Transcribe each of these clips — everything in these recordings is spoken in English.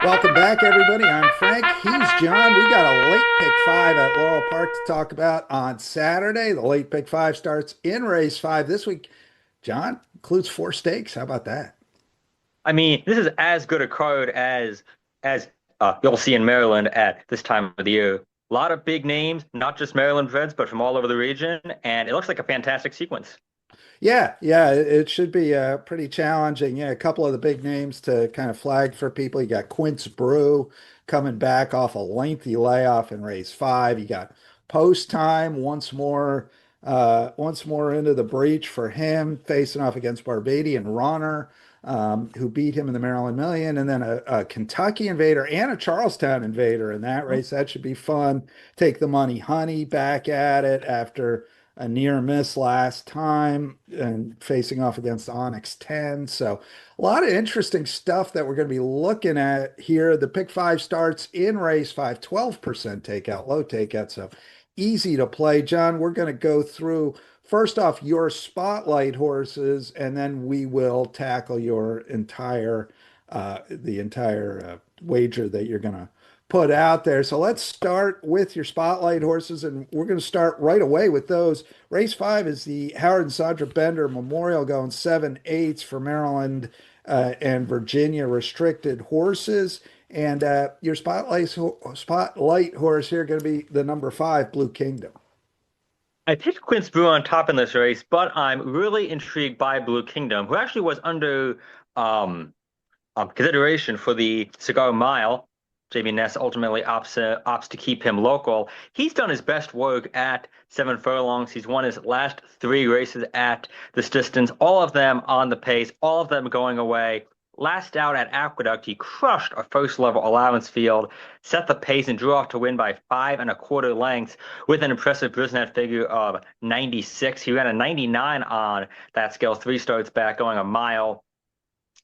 Welcome back, everybody. I'm Frank. He's John. We got a late pick five at Laurel Park to talk about on Saturday. The late pick five starts in race five this week. John includes four stakes. How about that? I mean, this is as good a card as you'll see in Maryland at this time of the year. A lot of big names, not just Maryland Reds, but from all over the region, and it looks like a fantastic sequence. Yeah, it should be pretty challenging. Yeah, a couple of the big names to kind of flag for people. You got Quince Brew coming back off a lengthy layoff in race five. You got post time once more into the breach for him, facing off against Barbadian Runner, who beat him in the Maryland Million, and then a Kentucky Invader and a Charlestown Invader in that race. That should be fun. Take the money, Honey, back at it after a near miss last time and facing off against Onyx 10. So a lot of interesting stuff that we're going to be looking at here. The pick five starts in race five, 12% takeout, low takeout. So easy to play. John, we're going to go through first off your spotlight horses, and then we will tackle your entire wager that you're going to put out there. So let's start with your spotlight horses, and we're going to start right away with those. Race five is the Howard and Sandra Bender Memorial, going 7/8 for Maryland and Virginia restricted horses. And your spotlight horse here going to be the number five, Blue Kingdom. I picked Quince Brew on top in this race, but I'm really intrigued by Blue Kingdom, who actually was under consideration for the Cigar Mile. JB Ness ultimately opts to keep him local. He's done his best work at 7 furlongs. He's won his last three races at this distance, all of them on the pace, all of them going away. Last out at Aqueduct, he crushed a first level allowance field, set the pace, and drew off to win by 5 1/4 lengths with an impressive Brisnet figure of 96. He ran a 99 on that scale, three starts back, going a mile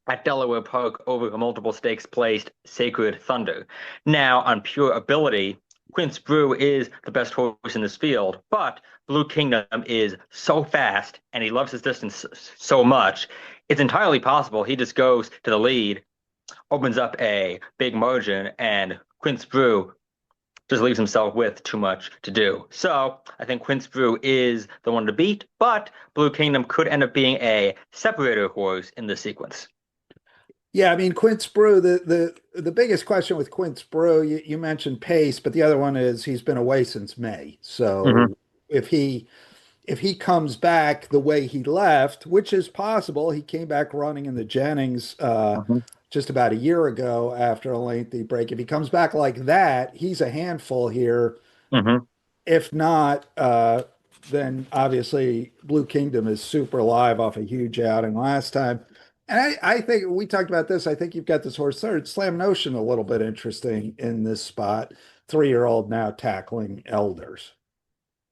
at Delaware Park over a multiple stakes placed Sacred Thunder. Now, on pure ability, Quince Brew is the best horse in this field, but Blue Kingdom is so fast and he loves his distance so much. It's entirely possible he just goes to the lead, opens up a big margin, and Quince Brew just leaves himself with too much to do. So I think Quince Brew is the one to beat, but Blue Kingdom could end up being a separator horse in this sequence. Yeah, I mean Quince Brew. The biggest question with Quince Brew, you mentioned pace, but the other one is he's been away since May. Mm-hmm. So if he comes back the way he left, which is possible, he came back running in the Jennings just about a year ago after a lengthy break. If he comes back like that, he's a handful here. Mm-hmm. If not, then obviously Blue Kingdom is super live off a huge outing last time. And I think we talked about this. I think you've got this horse third, Slam Notion, a little bit interesting in this spot. 3-year-old now tackling elders.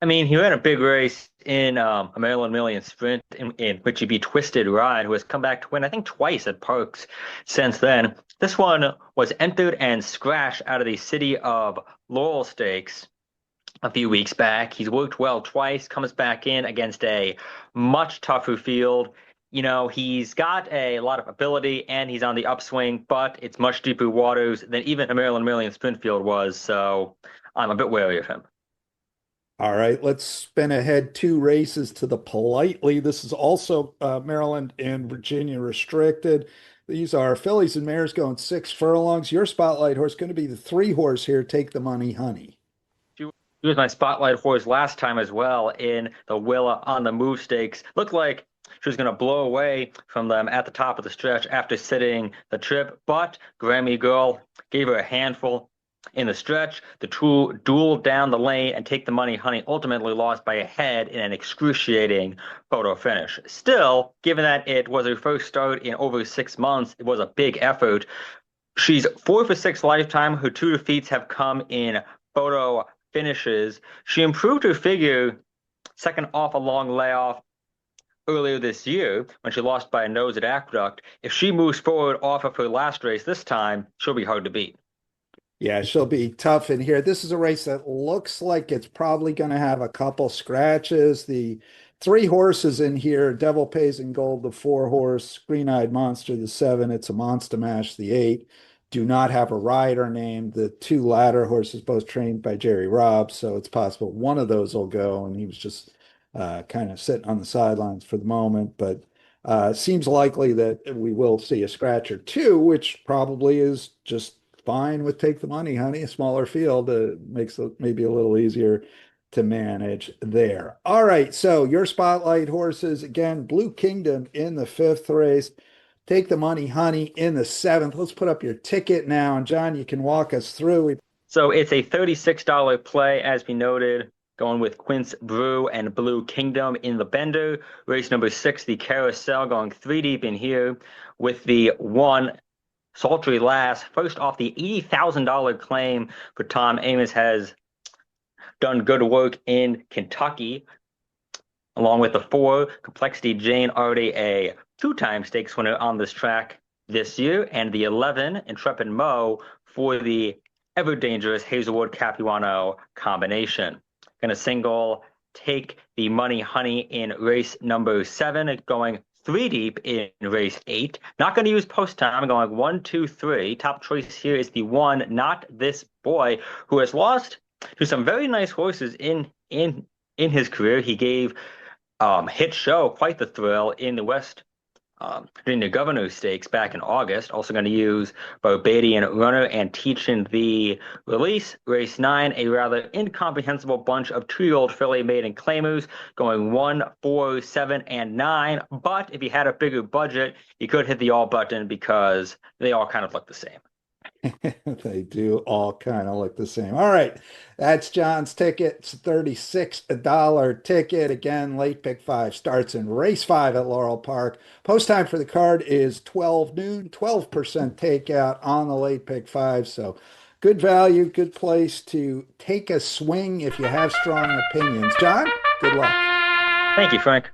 I mean, he ran a big race in a Maryland Million Sprint in which he beat Twisted Ride, who has come back to win, I think, twice at Parks since then. This one was entered and scratched out of the City of Laurel Stakes a few weeks back. He's worked well twice, comes back in against a much tougher field. You know, he's got a lot of ability and he's on the upswing, but it's much deeper waters than even a Maryland Million Sprint field was. So I'm a bit wary of him. All right, let's spin ahead two races to the Politely. This is also Maryland and Virginia restricted. These are fillies and mares going 6 furlongs. Your spotlight horse going to be the three horse here. Take the money, Honey. She was my spotlight horse last time as well in the Willa on the Move Stakes. Looked like she was going to blow away from them at the top of the stretch after sitting the trip, but Grammy Girl gave her a handful in the stretch. The two duel down the lane and take the money. Honey ultimately lost by a head in an excruciating photo finish. Still, given that it was her first start in over 6 months, it was a big effort. She's 4 for 6 lifetime. Her two defeats have come in photo finishes. She improved her figure second off a long layoff earlier this year when she lost by a nose at Aqueduct. If she moves forward off of her last race this time, she'll be hard to beat. Yeah, she'll be tough in here. This is a race that looks like it's probably going to have a couple scratches. The three horses in here, Devil Pays in Gold, the four horse, Green Eyed Monster, the seven, It's a Monster Mash, the eight, do not have a rider named. The two latter horses both trained by Jerry Robbs, so it's possible one of those will go, and he was just kind of sitting on the sidelines for the moment. But seems likely that we will see a scratch or two, which probably is just fine with Take the Money, honey. A smaller field makes it maybe a little easier to manage there. All right, so your spotlight horses again, Blue Kingdom in the fifth race. Take the Money, honey, in the seventh. Let's put up your ticket now. And John, you can walk us through. So it's a $36 play, as we noted, going with Quince Brew and Blue Kingdom in the Bender. Race number 6, the Carousel, going 3 deep in here with the 1 Sultry Lass. First off, the $80,000 claim for Tom Amoss has done good work in Kentucky, along with the 4 Complexity Jane, already a 2-time stakes winner on this track this year, and the 11 Intrepid Mo for the ever dangerous Hazelwood Capuano combination. Gonna single Take the Money, honey, in race number 7, going 3 deep in race 8. Not going to use post time, going 1, 2, 3. Top choice here is the 1, Not This Boy, who has lost to some very nice horses in his career. He gave Hit Show quite the thrill in the West Virginia Governor Stakes back in August. Also going to use Barbadian Runner and Teaching the Release. Race 9, a rather incomprehensible bunch of 2-year-old filly maiden claimers going 1, 4, 7, and 9. But if you had a bigger budget, you could hit the all button because they all kind of look the same. They do all kind of look the same. All right. That's John's ticket. It's a $36 ticket. Again, late pick 5 starts in race 5 at Laurel Park. Post time for the card is 12 noon, 12% takeout on the late pick 5. So good value, good place to take a swing if you have strong opinions. John, good luck. Thank you, Frank.